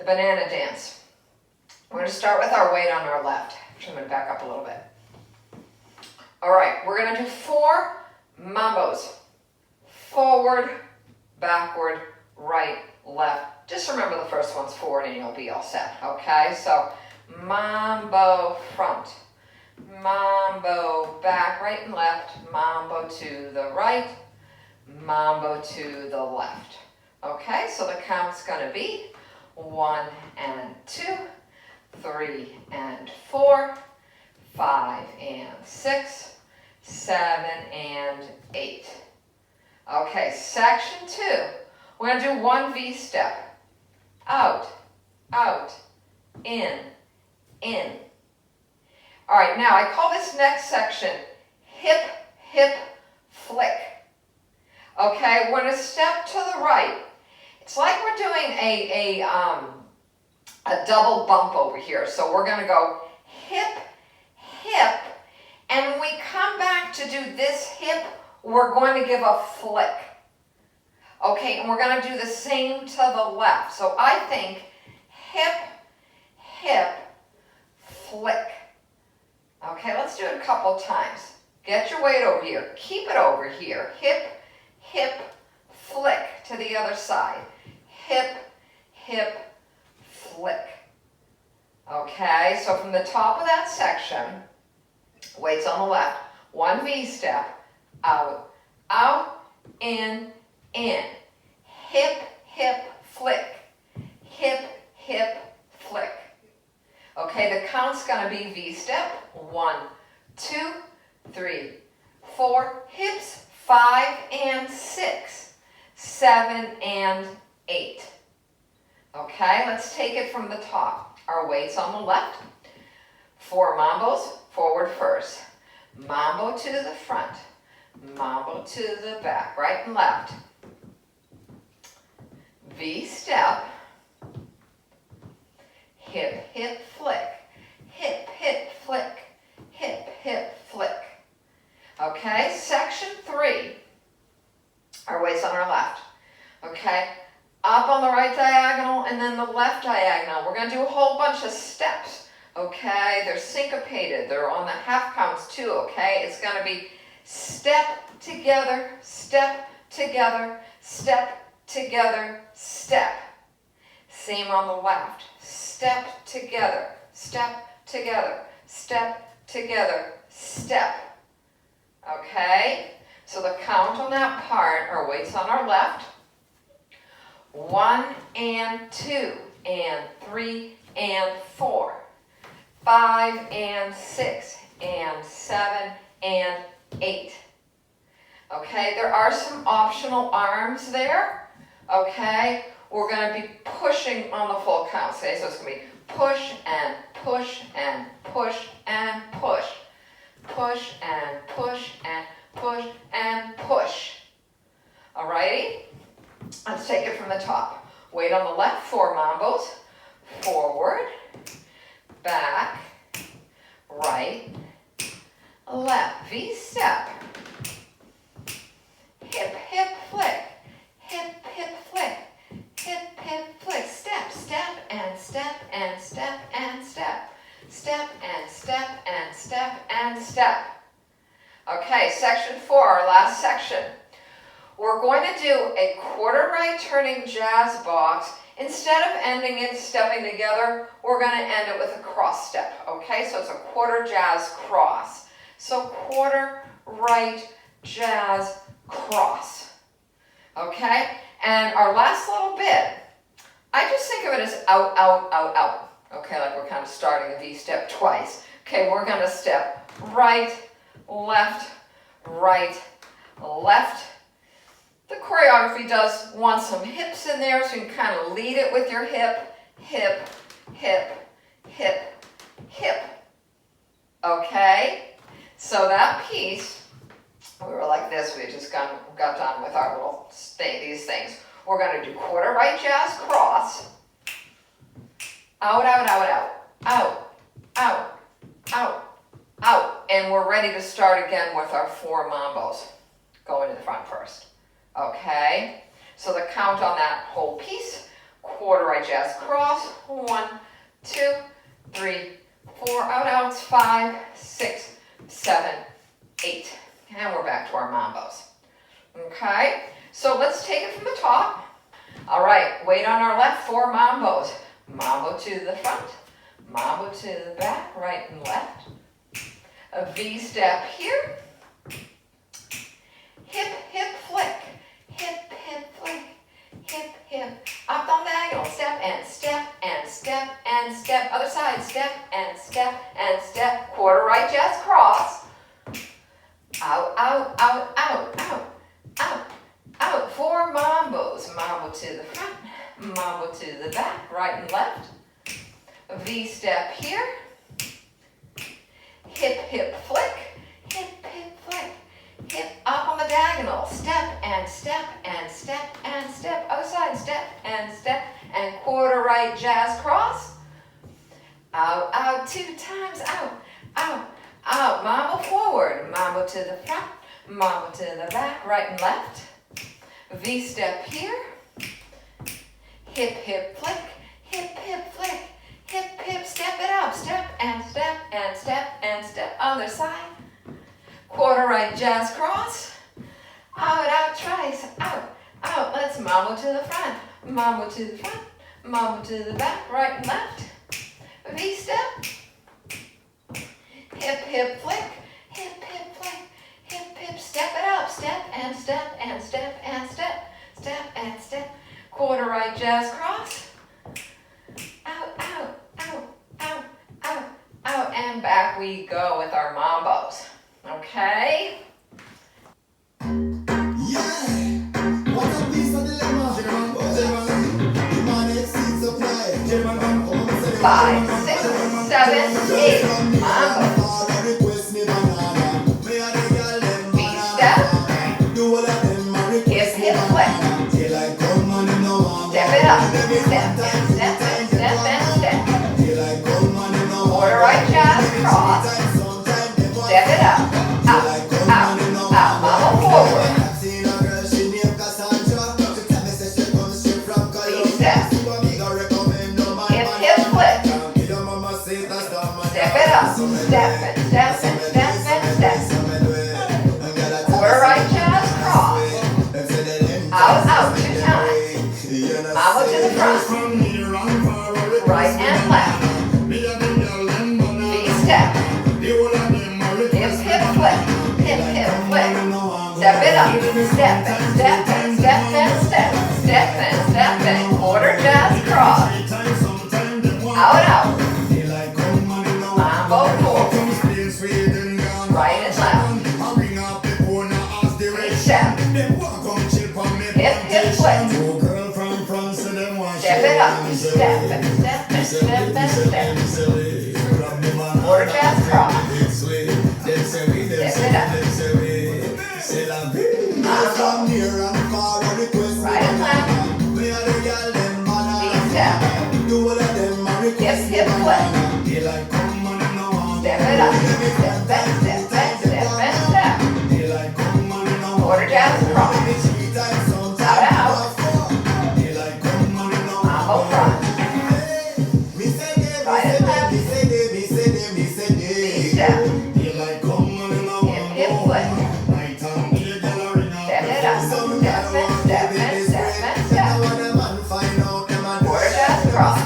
the banana dance. We're going to start with our weight on our left. Actually, I'm going to back up a little bit. All right, we're going to do 4 mambos. Forward, backward, right, left. Just remember the first one's forward and you'll be all set, okay? So, mambo front, mambo back, right and left, mambo to the right, mambo to the left. Okay, so the count's going to be 1 and 2, 3 and 4, 5 and 6, 7 and 8. Okay, section 2. We're going to do 1 V step. Out, out, in, in. All right, now I call this next section hip, hip, flick. Okay, we're going to step to the right. It's like we're doing a double bump over here. So we're going to go hip, hip, and when we come back to do this hip, we're going to give a flick. Okay, and we're going to do the same to the left. So I think hip, hip, flick. Okay, let's do it a couple times. Get your weight over here. Keep it over here. Hip, hip, flick to the other side. Hip, hip, flick. Okay, so from the top of that section, weights on the left, 1 V step, out, out, in, hip, hip, flick, hip, hip, flick. Okay, the count's going to be V step, 1, 2, 3, 4, hips, 5 and 6, 7 and 8. Okay, let's take it from the top. Our weights on the left, 4 mambos, forward first, mambo to the front, mambo to the back, right and left. V step, hip, hip, flick, hip, hip, flick, hip, hip, flick. Okay, section 3, our weights on our left. Okay, up on the right diagonal and then the left diagonal. We're going to do a whole bunch of steps. Okay, they're syncopated. They're on the half counts too, okay? It's going to be step together, step together, step together, step. Same on the left. Step together, step together, step together, step. Okay, so the count on that part, our weights on our left, 1 and 2 and 3 and 4, 5 and 6 and 7 and 8. Okay, there are some optional arms there. Okay, we're going to be pushing on the full count. Okay, so it's going to be push and push and push and push. Push and push and push and push. Alrighty? Let's take it from the top. Weight on the left, 4 mambos. Forward, back, right, left. V step. Hip, hip, flick. Hip, hip, flick. Hip, hip, flick. Step, step, and step, and step, and step. Step, and step, and step, and step. Okay, section 4, our last section. We're going to do a quarter right turning jazz box. Instead of ending it stepping together, we're going to end it with a cross step. Okay, so it's a quarter jazz cross. So quarter right jazz cross. Okay, and our last little bit, I just think of it as out, out, out, out. Okay, like we're kind of starting a V step twice. Okay, we're going to step right, left, left. The choreography does want some hips in there, so you can kind of lead it with your hip, hip, hip, hip, hip. Okay, so that piece, we were like this, we just got done with our little these things. We're going to do quarter right jazz cross, out, out, out, out, out, out, out, out, and we're ready to start again with our 4 mambos. Going to the front first. Okay, so the count on that whole piece, quarter right jazz cross. 1, 2, 3, 4, out, outs, 5, 6, 7, 8. And we're back to our mambos. Okay, so let's take it from the top. All right, weight on our left, 4 mambos. Mambo to the front, mambo to the back, right and left. A V step here. Hip, hip, flick. Hip, hip, flick. Hip, hip. Up on diagonal. Step and step and step and step. Other side. Step and step and step. Quarter right jazz cross. Out, out, out, out, out, out, out. 4 mambos. Mambo to the front, mambo to the back, right and left. A V step here. Hip, hip, flick. Hip, hip, flick. Hip up on the diagonal. Step and step and step and step. Other side. Step and quarter right jazz cross. Out, out, 2 times. Out, out, out. Mambo forward. Mambo to the front. Mambo to the back. Right and left. V step here. Hip, hip, flick. Hip, hip, flick. Hip, hip, step it up. Step and step and step and step. Other side. Quarter right jazz cross. Out, out, twice. Out, out. Let's mambo to the front. Mambo to the front. Mambo to the back. Right and left. V step. Hip, hip, flick. Hip, hip, flick. Hip, hip, step it up. Step and step and step and step. Step and step. Quarter right jazz cross. Out, out, out, out, out, out. And back we go with our mambos. Okay? Five, 6, 7, 8. Mambo. V step. Hip, hip, flick. Step it up. Step and step and step and step. Quarter right jazz cross. Step it up. Out, out, out. Mambo forward. V step. Hip, hip, flick. Step it up. Step and step and step and step. Quarter right jazz cross. Out, out, 2 times. Mambo to the front. Right and left. V step. Hip, hip, flick. Hip, hip, flick. Step it up. Step and step and step and step. Step and step and quarter jazz cross. Out, out. Mambo forward. Right and left. V step. Hip, hip, flick. Step it up. Step and step and step and step. Quarter jazz cross. Step it up. Mambo. Right and left. V step. Hip, hip, flick. Step it up. Step and step and step and step. Quarter jazz cross. Out, out. Mambo front. Right and left. V step. Hip, hip, flick. Step it up. Step and step and step and step. Quarter jazz cross.